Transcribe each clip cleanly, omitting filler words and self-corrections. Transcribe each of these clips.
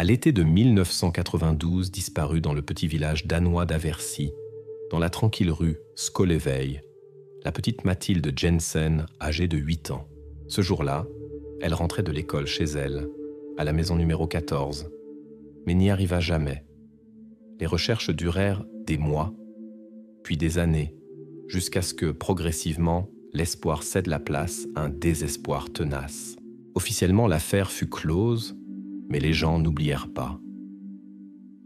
À l'été de 1992, disparut dans le petit village danois d'Aversi, dans la tranquille rue Skoleveil, la petite Mathilde Jensen, âgée de 8 ans. Ce jour-là, elle rentrait de l'école chez elle, à la maison numéro 14, mais n'y arriva jamais. Les recherches durèrent des mois, puis des années, jusqu'à ce que, progressivement, l'espoir cède la place à un désespoir tenace. Officiellement, l'affaire fut close, mais les gens n'oublièrent pas.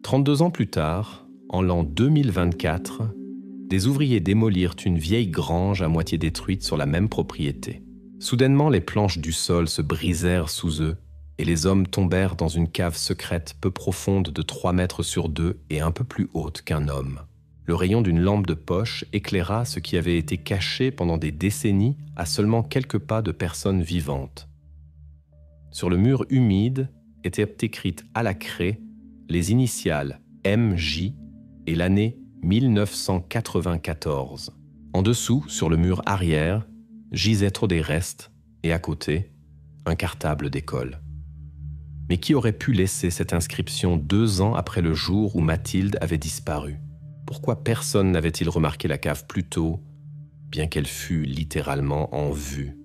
32 ans plus tard, en l'an 2024, des ouvriers démolirent une vieille grange à moitié détruite sur la même propriété. Soudainement, les planches du sol se brisèrent sous eux et les hommes tombèrent dans une cave secrète peu profonde de 3 mètres sur 2 et un peu plus haute qu'un homme. Le rayon d'une lampe de poche éclaira ce qui avait été caché pendant des décennies à seulement quelques pas de personnes vivantes. Sur le mur humide étaient écrites à la craie les initiales MJ et l'année 1994. En dessous, sur le mur arrière, gisaient trop des restes et à côté, un cartable d'école. Mais qui aurait pu laisser cette inscription 2 ans après le jour où Mathilde avait disparu? Pourquoi personne n'avait-il remarqué la cave plus tôt, bien qu'elle fût littéralement en vue?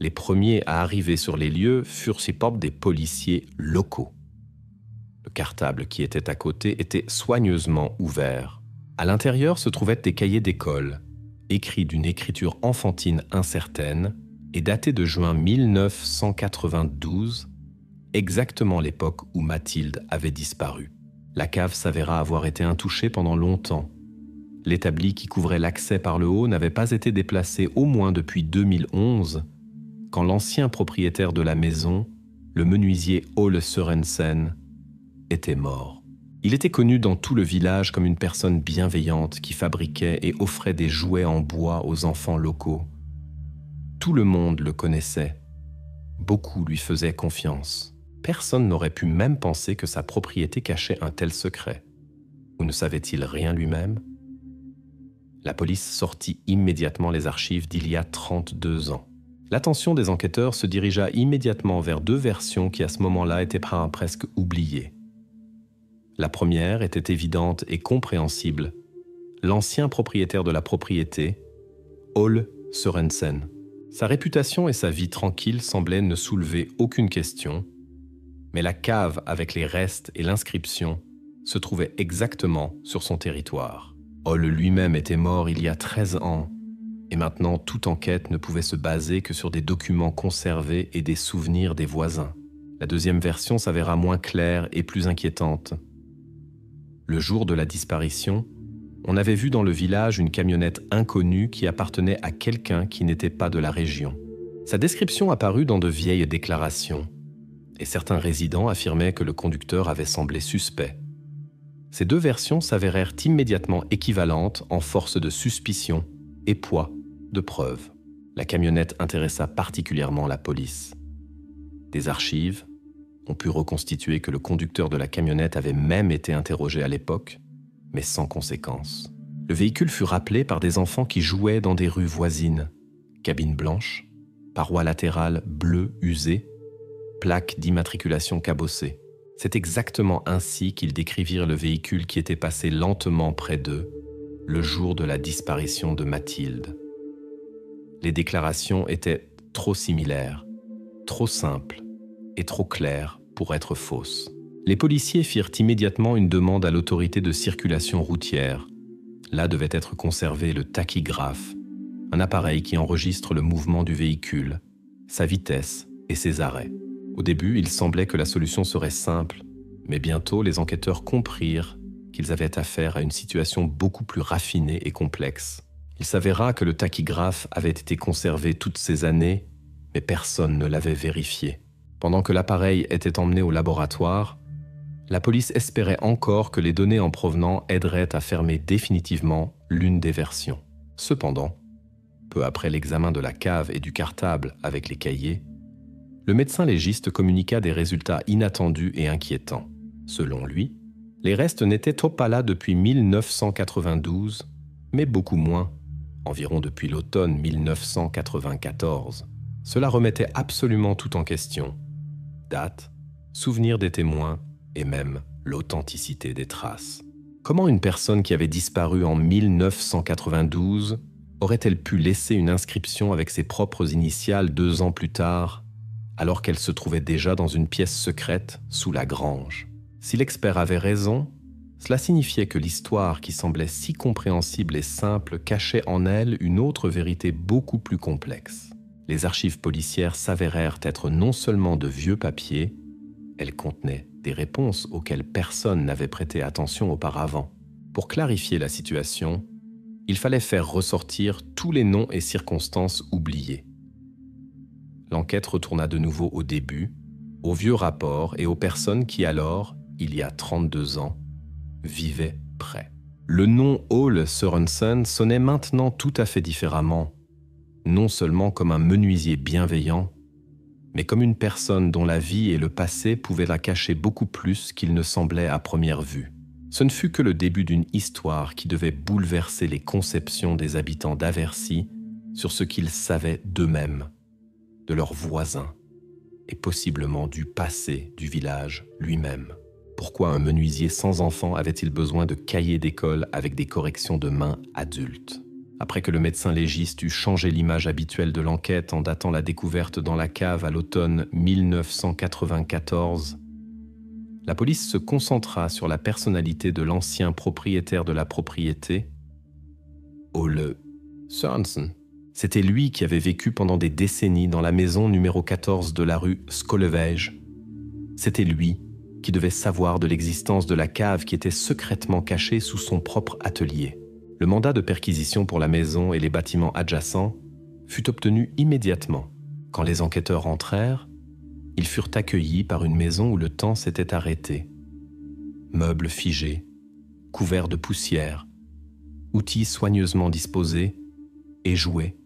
Les premiers à arriver sur les lieux furent des policiers locaux. Le cartable qui était à côté était soigneusement ouvert. À l'intérieur se trouvaient des cahiers d'école, écrits d'une écriture enfantine incertaine et datés de juin 1992, exactement l'époque où Mathilde avait disparu. La cave s'avéra avoir été intouchée pendant longtemps. L'établi qui couvrait l'accès par le haut n'avait pas été déplacé au moins depuis 2011, quand l'ancien propriétaire de la maison, le menuisier Ole Sørensen, était mort. Il était connu dans tout le village comme une personne bienveillante qui fabriquait et offrait des jouets en bois aux enfants locaux. Tout le monde le connaissait. Beaucoup lui faisaient confiance. Personne n'aurait pu même penser que sa propriété cachait un tel secret. Ou ne savait-il rien lui-même? La police sortit immédiatement les archives d'il y a 32 ans. L'attention des enquêteurs se dirigea immédiatement vers 2 versions qui à ce moment-là étaient presque oubliées. La première était évidente et compréhensible. L'ancien propriétaire de la propriété, Ole Sørensen. Sa réputation et sa vie tranquille semblaient ne soulever aucune question, mais la cave avec les restes et l'inscription se trouvait exactement sur son territoire. Ole lui-même était mort il y a 13 ans, et maintenant toute enquête ne pouvait se baser que sur des documents conservés et des souvenirs des voisins. La deuxième version s'avéra moins claire et plus inquiétante. Le jour de la disparition, on avait vu dans le village une camionnette inconnue qui appartenait à quelqu'un qui n'était pas de la région. Sa description apparut dans de vieilles déclarations, et certains résidents affirmaient que le conducteur avait semblé suspect. Ces 2 versions s'avérèrent immédiatement équivalentes en force de suspicion et poids de preuve. La camionnette intéressa particulièrement la police. Des archives ont pu reconstituer que le conducteur de la camionnette avait même été interrogé à l'époque, mais sans conséquence. Le véhicule fut rappelé par des enfants qui jouaient dans des rues voisines. Cabine blanche, parois latérales bleues usées, plaques d'immatriculation cabossées. C'est exactement ainsi qu'ils décrivirent le véhicule qui était passé lentement près d'eux le jour de la disparition de Mathilde. Les déclarations étaient trop similaires, trop simples et trop claires pour être fausses. Les policiers firent immédiatement une demande à l'autorité de circulation routière. Là devait être conservé le tachygraphe, un appareil qui enregistre le mouvement du véhicule, sa vitesse et ses arrêts. Au début, il semblait que la solution serait simple, mais bientôt les enquêteurs comprirent qu'ils avaient affaire à une situation beaucoup plus raffinée et complexe. Il s'avéra que le tachygraphe avait été conservé toutes ces années, mais personne ne l'avait vérifié. Pendant que l'appareil était emmené au laboratoire, la police espérait encore que les données en provenant aideraient à fermer définitivement l'une des versions. Cependant, peu après l'examen de la cave et du cartable avec les cahiers, le médecin légiste communiqua des résultats inattendus et inquiétants. Selon lui, les restes n'étaient pas là depuis 1992, mais beaucoup moins, environ depuis l'automne 1994. Cela remettait absolument tout en question. Date, souvenirs des témoins et même l'authenticité des traces. Comment une personne qui avait disparu en 1992 aurait-elle pu laisser une inscription avec ses propres initiales 2 ans plus tard, alors qu'elle se trouvait déjà dans une pièce secrète sous la grange? Si l'expert avait raison, cela signifiait que l'histoire qui semblait si compréhensible et simple cachait en elle une autre vérité beaucoup plus complexe. Les archives policières s'avérèrent être non seulement de vieux papiers, elles contenaient des réponses auxquelles personne n'avait prêté attention auparavant. Pour clarifier la situation, il fallait faire ressortir tous les noms et circonstances oubliés. L'enquête retourna de nouveau au début, aux vieux rapports et aux personnes qui alors, il y a 32 ans, vivaient près. Le nom Ole Sørensen sonnait maintenant tout à fait différemment, non seulement comme un menuisier bienveillant, mais comme une personne dont la vie et le passé pouvaient la cacher beaucoup plus qu'il ne semblait à première vue. Ce ne fut que le début d'une histoire qui devait bouleverser les conceptions des habitants d'Aversi sur ce qu'ils savaient d'eux-mêmes, de leurs voisins, et possiblement du passé du village lui-même. Pourquoi un menuisier sans enfant avait-il besoin de cahiers d'école avec des corrections de mains adultes? Après que le médecin légiste eut changé l'image habituelle de l'enquête en datant la découverte dans la cave à l'automne 1994, la police se concentra sur la personnalité de l'ancien propriétaire de la propriété, Ole Sørensen. C'était lui qui avait vécu pendant des décennies dans la maison numéro 14 de la rue Skolevej. C'était lui qui devait savoir de l'existence de la cave qui était secrètement cachée sous son propre atelier. Le mandat de perquisition pour la maison et les bâtiments adjacents fut obtenu immédiatement. Quand les enquêteurs entrèrent, ils furent accueillis par une maison où le temps s'était arrêté. Meubles figés, couverts de poussière, outils soigneusement disposés et jouets,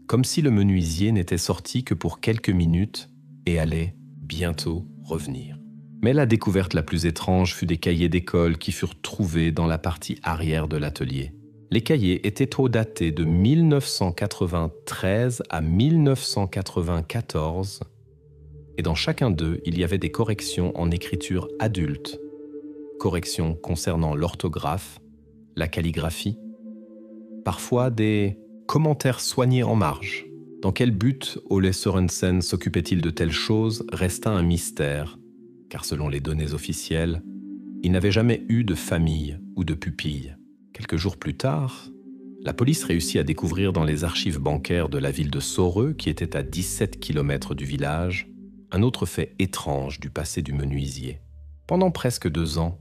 comme si le menuisier n'était sorti que pour quelques minutes et allait bientôt revenir. Mais la découverte la plus étrange fut des cahiers d'école qui furent trouvés dans la partie arrière de l'atelier. Les cahiers étaient trop datés de 1993 à 1994 et dans chacun d'eux, il y avait des corrections en écriture adulte, corrections concernant l'orthographe, la calligraphie, parfois des commentaires soignés en marge. Dans quel but Ole Sørensen s'occupait-il de telles choses resta un mystère, car selon les données officielles, il n'avait jamais eu de famille ou de pupille. Quelques jours plus tard, la police réussit à découvrir dans les archives bancaires de la ville de Sorø, qui était à 17 km du village, un autre fait étrange du passé du menuisier. Pendant presque 2 ans,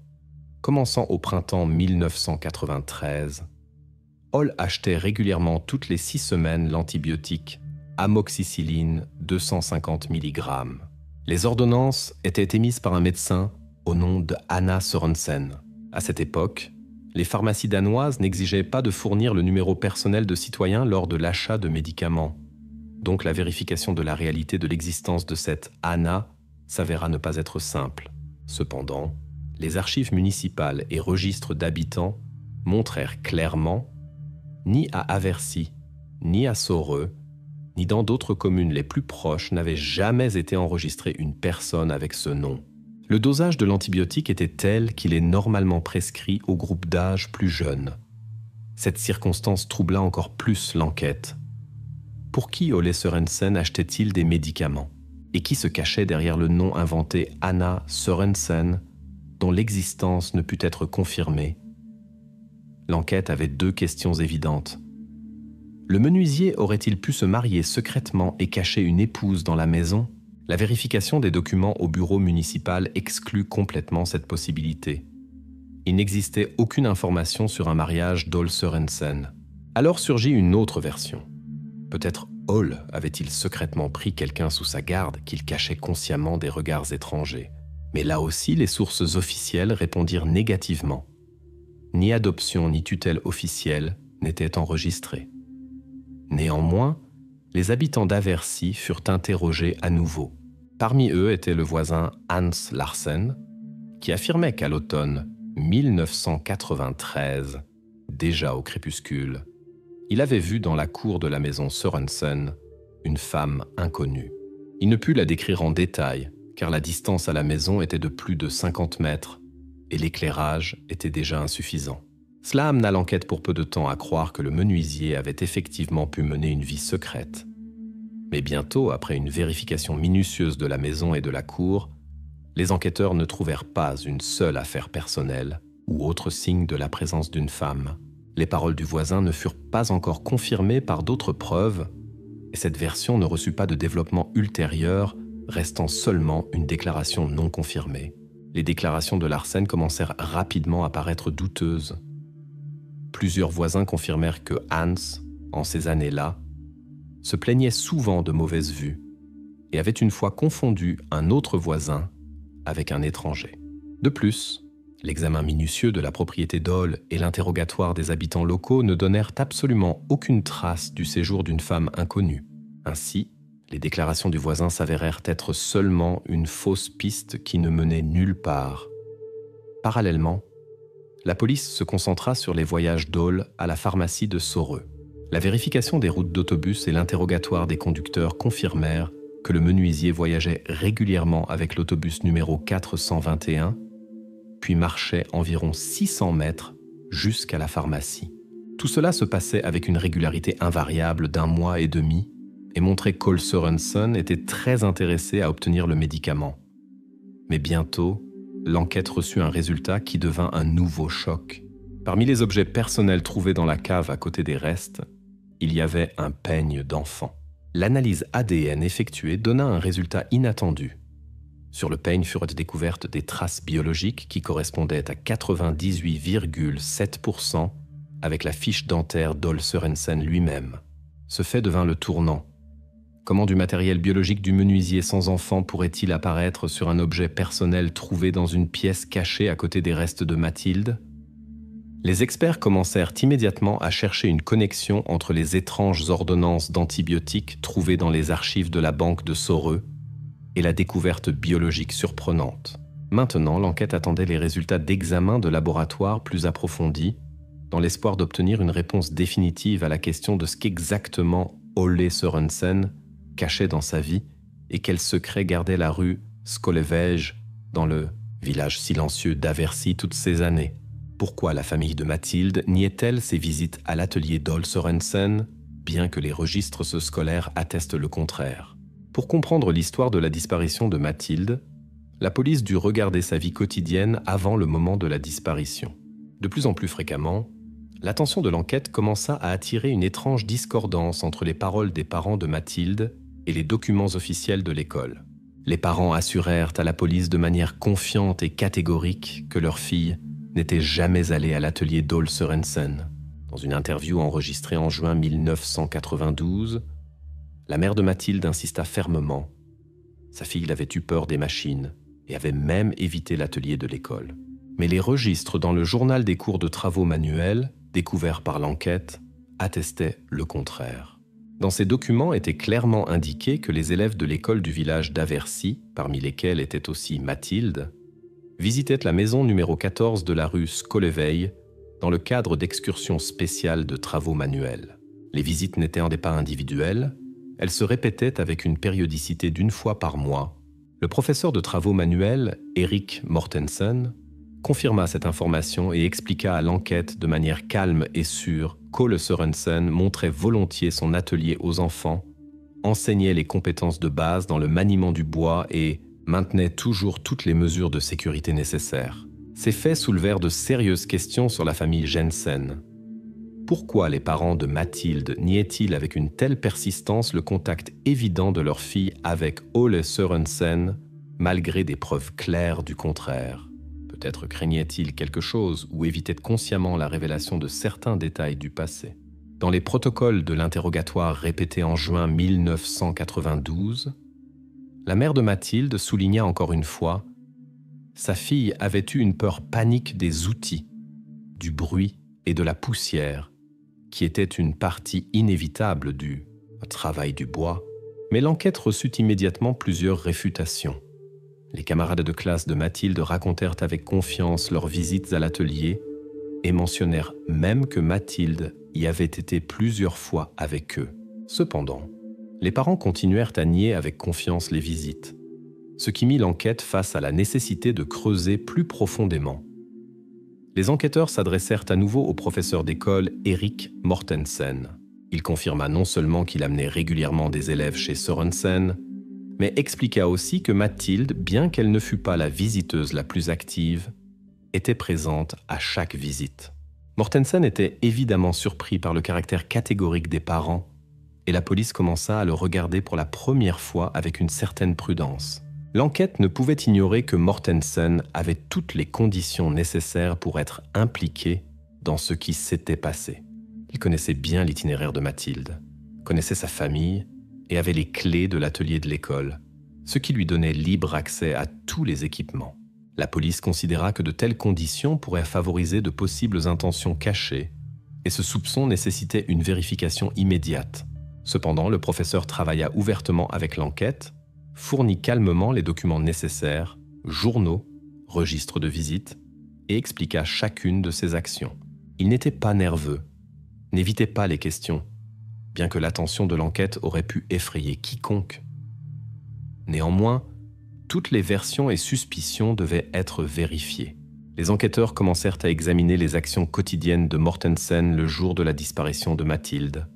commençant au printemps 1993, Ole achetait régulièrement toutes les 6 semaines l'antibiotique amoxicilline 250 mg. Les ordonnances étaient émises par un médecin au nom de Anna Sørensen. À cette époque, les pharmacies danoises n'exigeaient pas de fournir le numéro personnel de citoyen lors de l'achat de médicaments. Donc la vérification de la réalité de l'existence de cette Anna s'avéra ne pas être simple. Cependant, les archives municipales et registres d'habitants montrèrent clairement, ni à Aversi, ni à Sorø, ni dans d'autres communes les plus proches n'avait jamais été enregistrée une personne avec ce nom. Le dosage de l'antibiotique était tel qu'il est normalement prescrit au groupe d'âge plus jeune. Cette circonstance troubla encore plus l'enquête. Pour qui Ole Sørensen achetait-il des médicaments? Et qui se cachait derrière le nom inventé Anna Sørensen, dont l'existence ne put être confirmée? L'enquête avait 2 questions évidentes. Le menuisier aurait-il pu se marier secrètement et cacher une épouse dans la maison? La vérification des documents au bureau municipal exclut complètement cette possibilité. Il n'existait aucune information sur un mariage d'Ole Sørensen. Alors surgit une autre version. Peut-être Ole avait-il secrètement pris quelqu'un sous sa garde qu'il cachait consciemment des regards étrangers. Mais là aussi, les sources officielles répondirent négativement. Ni adoption ni tutelle officielle n'étaient enregistrées. Néanmoins, les habitants d'Aversi furent interrogés à nouveau. Parmi eux était le voisin Hans Larsen, qui affirmait qu'à l'automne 1993, déjà au crépuscule, il avait vu dans la cour de la maison Sørensen une femme inconnue. Il ne put la décrire en détail, car la distance à la maison était de plus de 50 mètres et l'éclairage était déjà insuffisant. Cela amena l'enquête pour peu de temps à croire que le menuisier avait effectivement pu mener une vie secrète. Mais bientôt, après une vérification minutieuse de la maison et de la cour, les enquêteurs ne trouvèrent pas une seule affaire personnelle ou autre signe de la présence d'une femme. Les paroles du voisin ne furent pas encore confirmées par d'autres preuves, et cette version ne reçut pas de développement ultérieur, restant seulement une déclaration non confirmée. Les déclarations de Larsen commencèrent rapidement à paraître douteuses. Plusieurs voisins confirmèrent que Hans, en ces années-là, se plaignait souvent de mauvaises vues et avait une fois confondu un autre voisin avec un étranger. De plus, l'examen minutieux de la propriété d'Hall et l'interrogatoire des habitants locaux ne donnèrent absolument aucune trace du séjour d'une femme inconnue. Ainsi, les déclarations du voisin s'avérèrent être seulement une fausse piste qui ne menait nulle part. Parallèlement, la police se concentra sur les voyages d'Hall à la pharmacie de Soreux. La vérification des routes d'autobus et l'interrogatoire des conducteurs confirmèrent que le menuisier voyageait régulièrement avec l'autobus numéro 421, puis marchait environ 600 mètres jusqu'à la pharmacie. Tout cela se passait avec une régularité invariable d'1 mois et demi et montrait qu'Ole Sørensen était très intéressé à obtenir le médicament. Mais bientôt, l'enquête reçut un résultat qui devint un nouveau choc. Parmi les objets personnels trouvés dans la cave à côté des restes, il y avait un peigne d'enfant. L'analyse ADN effectuée donna un résultat inattendu. Sur le peigne furent découvertes des traces biologiques qui correspondaient à 98,7% avec la fiche dentaire d'Ole Sørensen lui-même. Ce fait devint le tournant. Comment du matériel biologique du menuisier sans enfant pourrait-il apparaître sur un objet personnel trouvé dans une pièce cachée à côté des restes de Mathilde ? Les experts commencèrent immédiatement à chercher une connexion entre les étranges ordonnances d'antibiotiques trouvées dans les archives de la banque de Soreux et la découverte biologique surprenante. Maintenant, l'enquête attendait les résultats d'examens de laboratoire plus approfondis, dans l'espoir d'obtenir une réponse définitive à la question de ce qu'exactement Ole Sørensen cachait dans sa vie et quel secret gardait la rue Skolevej dans le village silencieux d'Aversi toutes ces années. Pourquoi la famille de Mathilde niait-elle ses visites à l'atelier d'Ole Sørensen, bien que les registres scolaires attestent le contraire? Pour comprendre l'histoire de la disparition de Mathilde, la police dut regarder sa vie quotidienne avant le moment de la disparition. De plus en plus fréquemment, l'attention de l'enquête commença à attirer une étrange discordance entre les paroles des parents de Mathilde et les documents officiels de l'école. Les parents assurèrent à la police de manière confiante et catégorique que leur fille n'était jamais allée à l'atelier d'Ole Sørensen. Dans une interview enregistrée en juin 1992, la mère de Mathilde insista fermement. Sa fille avait eu peur des machines et avait même évité l'atelier de l'école. Mais les registres dans le journal des cours de travaux manuels, découverts par l'enquête, attestaient le contraire. Dans ces documents était clairement indiqué que les élèves de l'école du village d'Aversi, parmi lesquels était aussi Mathilde, visitaient la maison numéro 14 de la rue Skolevej dans le cadre d'excursions spéciales de travaux manuels. Les visites n'étaient pas individuelles, elles se répétaient avec une périodicité d'1 fois par mois. Le professeur de travaux manuels, Erik Mortensen, confirma cette information et expliqua à l'enquête de manière calme et sûre qu'Ole Sørensen montrait volontiers son atelier aux enfants, enseignait les compétences de base dans le maniement du bois et maintenait toujours toutes les mesures de sécurité nécessaires. Ces faits soulevèrent de sérieuses questions sur la famille Jensen. Pourquoi les parents de Mathilde niaient-ils avec une telle persistance le contact évident de leur fille avec Ole Sørensen, malgré des preuves claires du contraire? Peut-être craignaient-ils quelque chose ou évitaient consciemment la révélation de certains détails du passé. Dans les protocoles de l'interrogatoire répété en juin 1992, la mère de Mathilde souligna encore une fois « Sa fille avait eu une peur panique des outils, du bruit et de la poussière, qui était une partie inévitable du travail du bois. » Mais l'enquête reçut immédiatement plusieurs réfutations. Les camarades de classe de Mathilde racontèrent avec confiance leurs visites à l'atelier et mentionnèrent même que Mathilde y avait été plusieurs fois avec eux. Cependant, les parents continuèrent à nier avec confiance les visites. ce qui mit l'enquête face à la nécessité de creuser plus profondément. Les enquêteurs s'adressèrent à nouveau au professeur d'école Erik Mortensen. Il confirma non seulement qu'il amenait régulièrement des élèves chez Sørensen, mais expliqua aussi que Mathilde, bien qu'elle ne fût pas la visiteuse la plus active, était présente à chaque visite. Mortensen était évidemment surpris par le caractère catégorique des parents, et la police commença à le regarder pour la première fois avec une certaine prudence. L'enquête ne pouvait ignorer que Mortensen avait toutes les conditions nécessaires pour être impliqué dans ce qui s'était passé. Il connaissait bien l'itinéraire de Mathilde, connaissait sa famille et avait les clés de l'atelier de l'école, ce qui lui donnait libre accès à tous les équipements. La police considéra que de telles conditions pourraient favoriser de possibles intentions cachées et ce soupçon nécessitait une vérification immédiate. Cependant, le professeur travailla ouvertement avec l'enquête, fournit calmement les documents nécessaires, journaux, registres de visite, et expliqua chacune de ses actions. Il n'était pas nerveux, n'évitait pas les questions, bien que l'attention de l'enquête aurait pu effrayer quiconque. Néanmoins, toutes les versions et suspicions devaient être vérifiées. Les enquêteurs commencèrent à examiner les actions quotidiennes de Mortensen le jour de la disparition de Mathilde,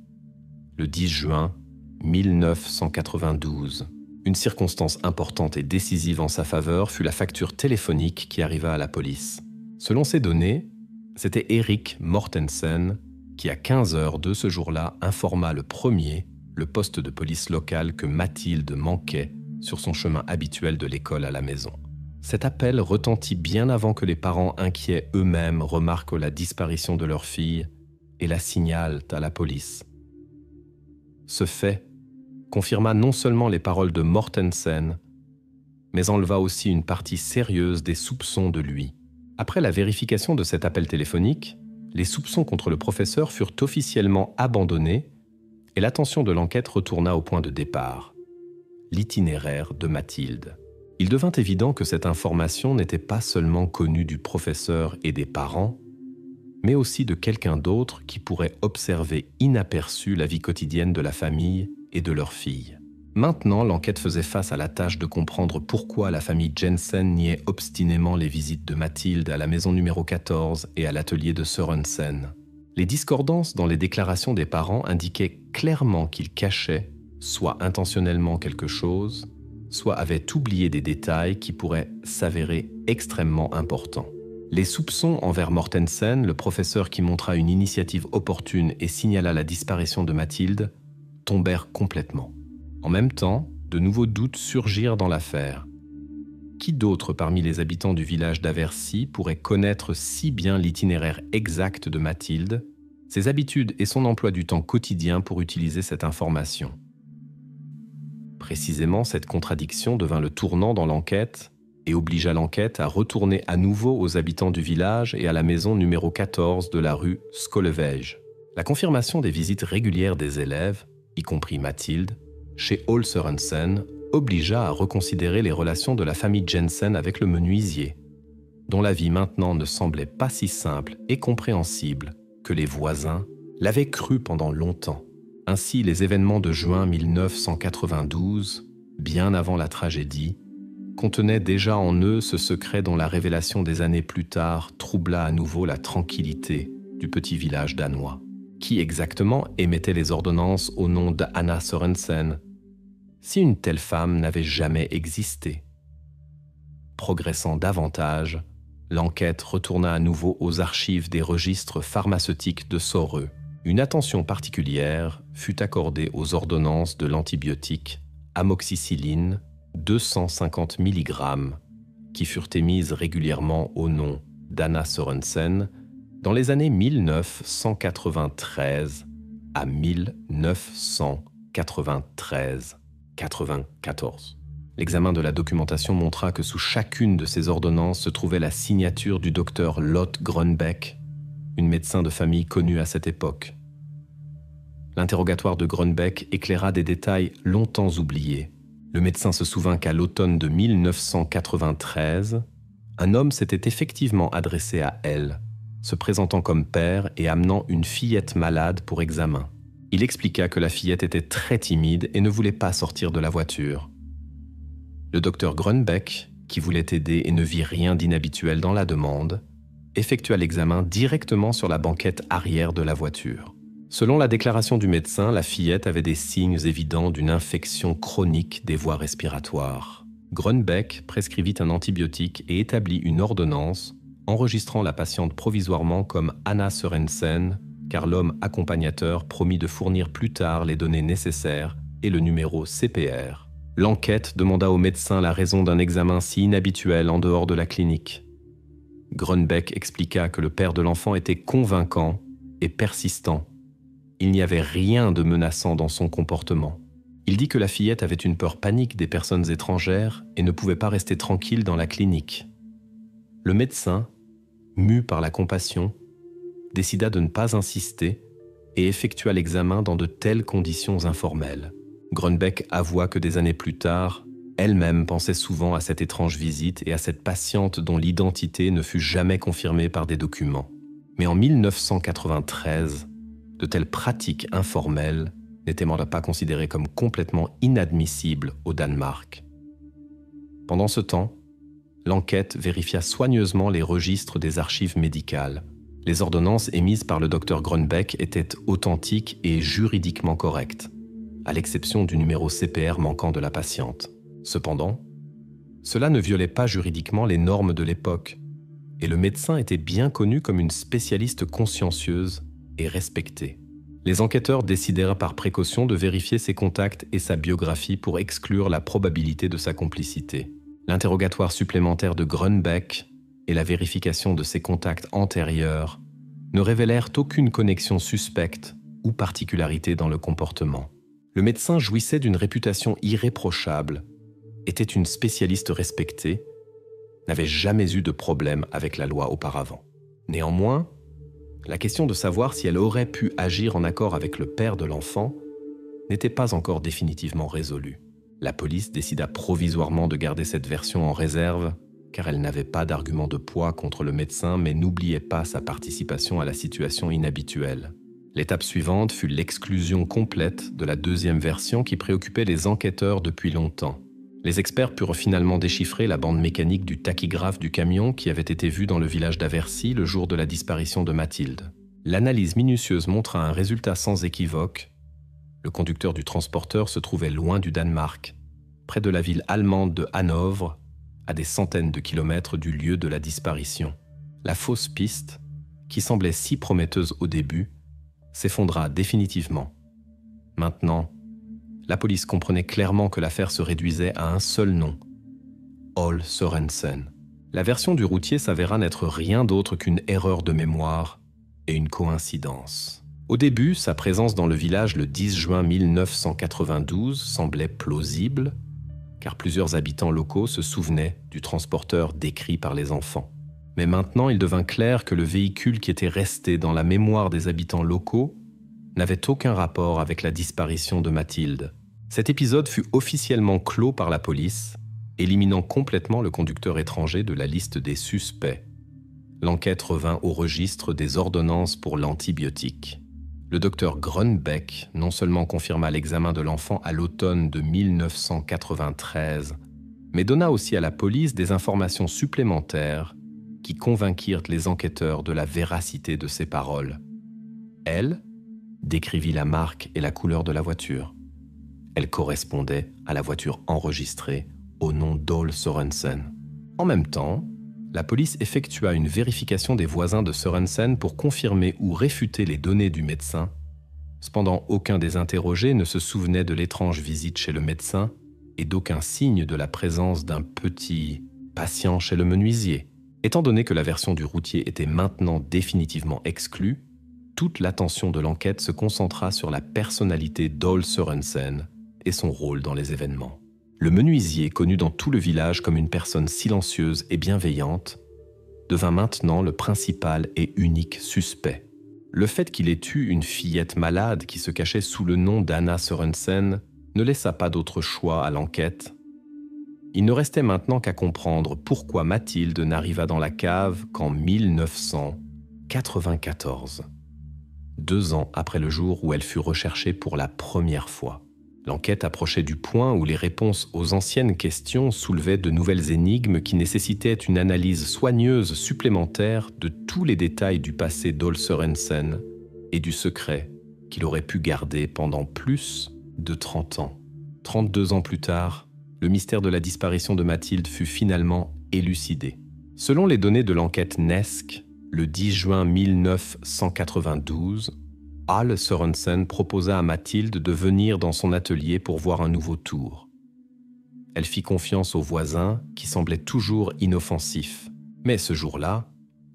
le 10 juin 1992. Une circonstance importante et décisive en sa faveur fut la facture téléphonique qui arriva à la police. Selon ces données, c'était Erik Mortensen qui, à 15 heures de ce jour-là, informa le poste de police local que Mathilde manquait sur son chemin habituel de l'école à la maison. Cet appel retentit bien avant que les parents inquiets eux-mêmes remarquent la disparition de leur fille et la signalent à la police. Ce fait confirma non seulement les paroles de Mortensen, mais enleva aussi une partie sérieuse des soupçons de lui. Après la vérification de cet appel téléphonique, les soupçons contre le professeur furent officiellement abandonnés et l'attention de l'enquête retourna au point de départ, l'itinéraire de Mathilde. Il devint évident que cette information n'était pas seulement connue du professeur et des parents, mais aussi de quelqu'un d'autre qui pourrait observer inaperçu la vie quotidienne de la famille et de leur fille. Maintenant, l'enquête faisait face à la tâche de comprendre pourquoi la famille Jensen niait obstinément les visites de Mathilde à la maison numéro 14 et à l'atelier de Sørensen. Les discordances dans les déclarations des parents indiquaient clairement qu'ils cachaient, soit intentionnellement quelque chose, soit avaient oublié des détails qui pourraient s'avérer extrêmement importants. Les soupçons envers Mortensen, le professeur qui montra une initiative opportune et signala la disparition de Mathilde, tombèrent complètement. En même temps, de nouveaux doutes surgirent dans l'affaire. Qui d'autre parmi les habitants du village d'Aversy pourrait connaître si bien l'itinéraire exact de Mathilde, ses habitudes et son emploi du temps quotidien pour utiliser cette information? Précisément, cette contradiction devint le tournant dans l'enquête et obligea l'enquête à retourner à nouveau aux habitants du village et à la maison numéro 14 de la rue Skolevej. La confirmation des visites régulières des élèves, y compris Mathilde, chez Ole Sørensen, obligea à reconsidérer les relations de la famille Jensen avec le menuisier, dont la vie maintenant ne semblait pas si simple et compréhensible que les voisins l'avaient cru pendant longtemps. Ainsi, les événements de juin 1992, bien avant la tragédie, contenaient déjà en eux ce secret dont la révélation des années plus tard troubla à nouveau la tranquillité du petit village danois. Qui exactement émettait les ordonnances au nom d'Anna Sørensen, si une telle femme n'avait jamais existé? Progressant davantage, l'enquête retourna à nouveau aux archives des registres pharmaceutiques de Sorø. Une attention particulière fut accordée aux ordonnances de l'antibiotique amoxicilline 250 mg qui furent émises régulièrement au nom d'Anna Sørensen dans les années 1993 à 1994. L'examen de la documentation montra que sous chacune de ces ordonnances se trouvait la signature du docteur Lotte Grønbæk, une médecin de famille connue à cette époque. L'interrogatoire de Grønbæk éclaira des détails longtemps oubliés. Le médecin se souvint qu'à l'automne de 1993, un homme s'était effectivement adressé à elle, se présentant comme père et amenant une fillette malade pour examen. Il expliqua que la fillette était très timide et ne voulait pas sortir de la voiture. Le docteur Grunbeck, qui voulait aider et ne vit rien d'inhabituel dans la demande, effectua l'examen directement sur la banquette arrière de la voiture. Selon la déclaration du médecin, la fillette avait des signes évidents d'une infection chronique des voies respiratoires. Grunbeck prescrivit un antibiotique et établit une ordonnance, enregistrant la patiente provisoirement comme Anna Sørensen, car l'homme accompagnateur promit de fournir plus tard les données nécessaires et le numéro CPR. L'enquête demanda au médecin la raison d'un examen si inhabituel en dehors de la clinique. Grunbeck expliqua que le père de l'enfant était convaincant et persistant. Il n'y avait rien de menaçant dans son comportement. Il dit que la fillette avait une peur panique des personnes étrangères et ne pouvait pas rester tranquille dans la clinique. Le médecin, mu par la compassion, décida de ne pas insister et effectua l'examen dans de telles conditions informelles. Grunbeck avoua que des années plus tard, elle-même pensait souvent à cette étrange visite et à cette patiente dont l'identité ne fut jamais confirmée par des documents. Mais en 1993, de telles pratiques informelles n'étaient pas considérées comme complètement inadmissibles au Danemark. Pendant ce temps, l'enquête vérifia soigneusement les registres des archives médicales. Les ordonnances émises par le docteur Grunbeck étaient authentiques et juridiquement correctes, à l'exception du numéro CPR manquant de la patiente. Cependant, cela ne violait pas juridiquement les normes de l'époque, et le médecin était bien connu comme une spécialiste consciencieuse et respectée. Les enquêteurs décidèrent par précaution de vérifier ses contacts et sa biographie pour exclure la probabilité de sa complicité. L'interrogatoire supplémentaire de Grunbeck et la vérification de ses contacts antérieurs ne révélèrent aucune connexion suspecte ou particularité dans le comportement. Le médecin jouissait d'une réputation irréprochable, était une spécialiste respectée, n'avait jamais eu de problème avec la loi auparavant. Néanmoins, la question de savoir si elle aurait pu agir en accord avec le père de l'enfant n'était pas encore définitivement résolue. La police décida provisoirement de garder cette version en réserve, car elle n'avait pas d'argument de poids contre le médecin, mais n'oubliait pas sa participation à la situation inhabituelle. L'étape suivante fut l'exclusion complète de la deuxième version qui préoccupait les enquêteurs depuis longtemps. Les experts purent finalement déchiffrer la bande mécanique du tachygraphe du camion qui avait été vu dans le village d'Aversi le jour de la disparition de Mathilde. L'analyse minutieuse montra un résultat sans équivoque. Le conducteur du transporteur se trouvait loin du Danemark, près de la ville allemande de Hanovre, à des centaines de kilomètres du lieu de la disparition. La fausse piste, qui semblait si prometteuse au début, s'effondra définitivement. Maintenant, la police comprenait clairement que l'affaire se réduisait à un seul nom, Ole Sørensen. La version du routier s'avéra n'être rien d'autre qu'une erreur de mémoire et une coïncidence. Au début, sa présence dans le village le 10 juin 1992 semblait plausible, car plusieurs habitants locaux se souvenaient du transporteur décrit par les enfants. Mais maintenant, il devint clair que le véhicule qui était resté dans la mémoire des habitants locaux n'avait aucun rapport avec la disparition de Mathilde. Cet épisode fut officiellement clos par la police, éliminant complètement le conducteur étranger de la liste des suspects. L'enquête revint au registre des ordonnances pour l'antibiotique. Le docteur Grunbeck non seulement confirma l'examen de l'enfant à l'automne de 1993, mais donna aussi à la police des informations supplémentaires qui convainquirent les enquêteurs de la véracité de ses paroles. Elle décrivit la marque et la couleur de la voiture. Elle correspondait à la voiture enregistrée au nom d'Ole Sørensen. En même temps, la police effectua une vérification des voisins de Sørensen pour confirmer ou réfuter les données du médecin. Cependant, aucun des interrogés ne se souvenait de l'étrange visite chez le médecin et d'aucun signe de la présence d'un petit patient chez le menuisier. Étant donné que la version du routier était maintenant définitivement exclue, toute l'attention de l'enquête se concentra sur la personnalité d'Ole Sørensen et son rôle dans les événements. Le menuisier, connu dans tout le village comme une personne silencieuse et bienveillante, devint maintenant le principal et unique suspect. Le fait qu'il ait eu une fillette malade qui se cachait sous le nom d'Anna Sørensen ne laissa pas d'autre choix à l'enquête. Il ne restait maintenant qu'à comprendre pourquoi Mathilde n'arriva dans la cave qu'en 1994, 2 ans après le jour où elle fut recherchée pour la première fois. L'enquête approchait du point où les réponses aux anciennes questions soulevaient de nouvelles énigmes qui nécessitaient une analyse soigneuse supplémentaire de tous les détails du passé d'Ole Sørensen et du secret qu'il aurait pu garder pendant plus de 30 ans. 32 ans plus tard, le mystère de la disparition de Mathilde fut finalement élucidé. Selon les données de l'enquête NESC, le 10 juin 1992, Ole Sørensen proposa à Mathilde de venir dans son atelier pour voir un nouveau tour. Elle fit confiance au voisin qui semblait toujours inoffensif. Mais ce jour-là,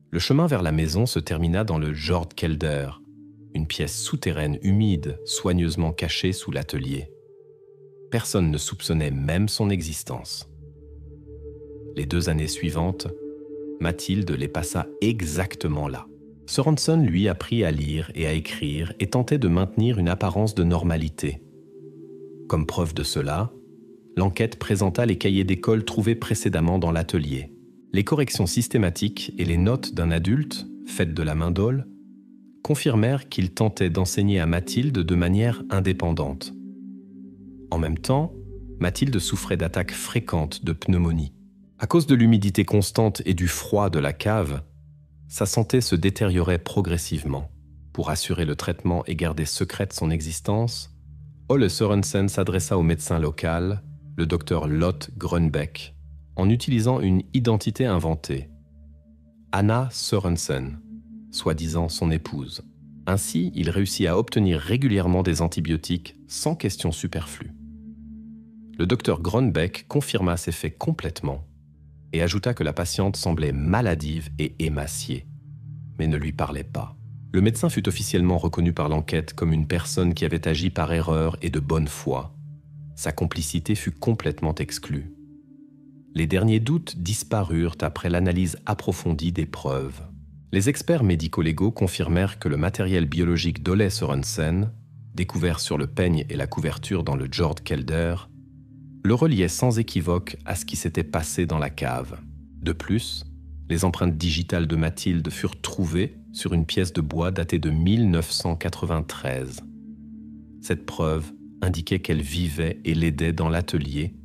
le chemin vers la maison se termina dans le Jordkelder, une pièce souterraine humide soigneusement cachée sous l'atelier. Personne ne soupçonnait même son existence. Les 2 années suivantes, Mathilde les passa exactement là. Sørensen lui apprit à lire et à écrire et tentait de maintenir une apparence de normalité. Comme preuve de cela, l'enquête présenta les cahiers d'école trouvés précédemment dans l'atelier. Les corrections systématiques et les notes d'un adulte, faites de la main d'Ole, confirmèrent qu'il tentait d'enseigner à Mathilde de manière indépendante. En même temps, Mathilde souffrait d'attaques fréquentes de pneumonie. À cause de l'humidité constante et du froid de la cave, sa santé se détériorait progressivement. Pour assurer le traitement et garder secrète son existence, Ole Sørensen s'adressa au médecin local, le docteur Lotte Grønbæk, en utilisant une identité inventée, Anna Sørensen, soi-disant son épouse. Ainsi, il réussit à obtenir régulièrement des antibiotiques sans question superflue. Le docteur Grønbæk confirma ces faits complètement et ajouta que la patiente semblait maladive et émaciée, mais ne lui parlait pas. Le médecin fut officiellement reconnu par l'enquête comme une personne qui avait agi par erreur et de bonne foi. Sa complicité fut complètement exclue. Les derniers doutes disparurent après l'analyse approfondie des preuves. Les experts médico-légaux confirmèrent que le matériel biologique d'Ole Sørensen, découvert sur le peigne et la couverture dans le Jordkelder, le reliait sans équivoque à ce qui s'était passé dans la cave. De plus, les empreintes digitales de Mathilde furent trouvées sur une pièce de bois datée de 1993. Cette preuve indiquait qu'elle vivait et l'aidait dans l'atelier,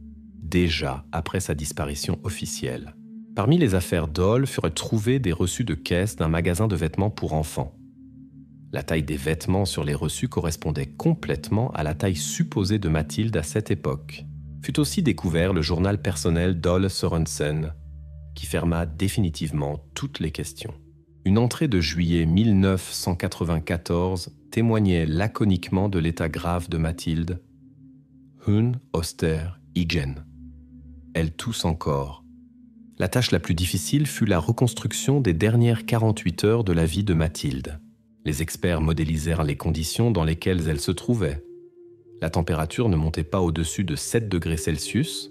déjà après sa disparition officielle. Parmi les affaires d'Ole furent trouvés des reçus de caisse d'un magasin de vêtements pour enfants. La taille des vêtements sur les reçus correspondait complètement à la taille supposée de Mathilde à cette époque. Fut aussi découvert le journal personnel d'Ole Sørensen, qui ferma définitivement toutes les questions. Une entrée de juillet 1994 témoignait laconiquement de l'état grave de Mathilde. Hun Oster Igen. Elle tousse encore. La tâche la plus difficile fut la reconstruction des dernières 48 heures de la vie de Mathilde. Les experts modélisèrent les conditions dans lesquelles elle se trouvait. La température ne montait pas au-dessus de 7 degrés Celsius.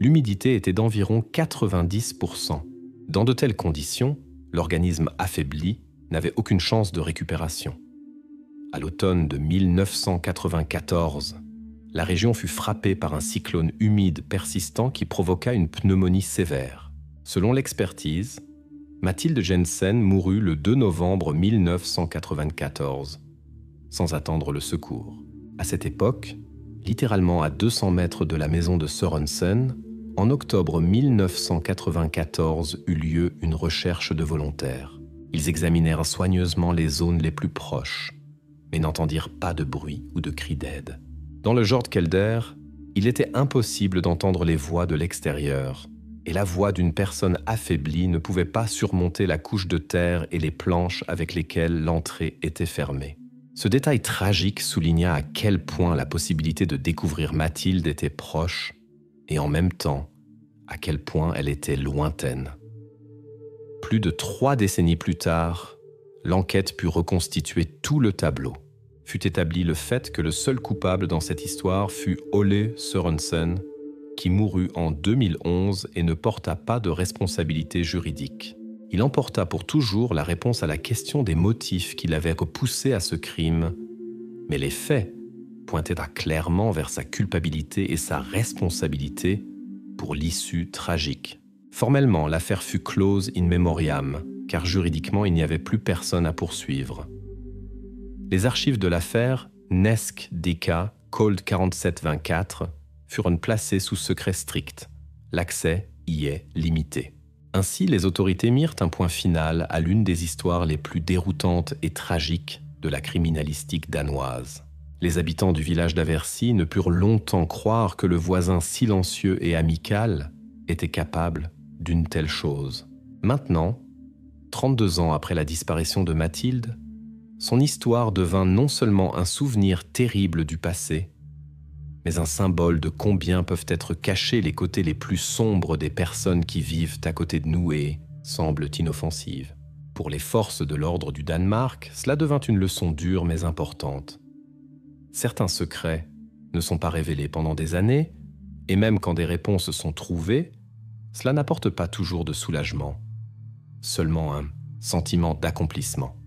L'humidité était d'environ 90%. Dans de telles conditions, l'organisme affaibli n'avait aucune chance de récupération. À l'automne de 1994, la région fut frappée par un cyclone humide persistant qui provoqua une pneumonie sévère. Selon l'expertise, Mathilde Jensen mourut le 2 novembre 1994, sans attendre le secours. À cette époque, littéralement à 200 mètres de la maison de Sørensen, en octobre 1994 eut lieu une recherche de volontaires. Ils examinèrent soigneusement les zones les plus proches, mais n'entendirent pas de bruit ou de cri d'aide. Dans le Jordkelder, il était impossible d'entendre les voix de l'extérieur, et la voix d'une personne affaiblie ne pouvait pas surmonter la couche de terre et les planches avec lesquelles l'entrée était fermée. Ce détail tragique souligna à quel point la possibilité de découvrir Mathilde était proche, et en même temps, à quel point elle était lointaine. Plus de 3 décennies plus tard, l'enquête put reconstituer tout le tableau. Fut établi le fait que le seul coupable dans cette histoire fut Ole Sørensen, qui mourut en 2011 et ne porta pas de responsabilité juridique. Il emporta pour toujours la réponse à la question des motifs qui l'avaient poussé à ce crime, mais les faits pointaient clairement vers sa culpabilité et sa responsabilité pour l'issue tragique. Formellement, l'affaire fut close in memoriam, car juridiquement, il n'y avait plus personne à poursuivre. Les archives de l'affaire NESC-DK Cold 4724 furent placés sous secret strict. L'accès y est limité. Ainsi, les autorités mirent un point final à l'une des histoires les plus déroutantes et tragiques de la criminalistique danoise. Les habitants du village d'Aversi ne purent longtemps croire que le voisin silencieux et amical était capable d'une telle chose. Maintenant, 32 ans après la disparition de Mathilde, son histoire devint non seulement un souvenir terrible du passé, mais un symbole de combien peuvent être cachés les côtés les plus sombres des personnes qui vivent à côté de nous et semblent inoffensives. Pour les forces de l'ordre du Danemark, cela devint une leçon dure mais importante. Certains secrets ne sont pas révélés pendant des années, et même quand des réponses sont trouvées, cela n'apporte pas toujours de soulagement, seulement un sentiment d'accomplissement.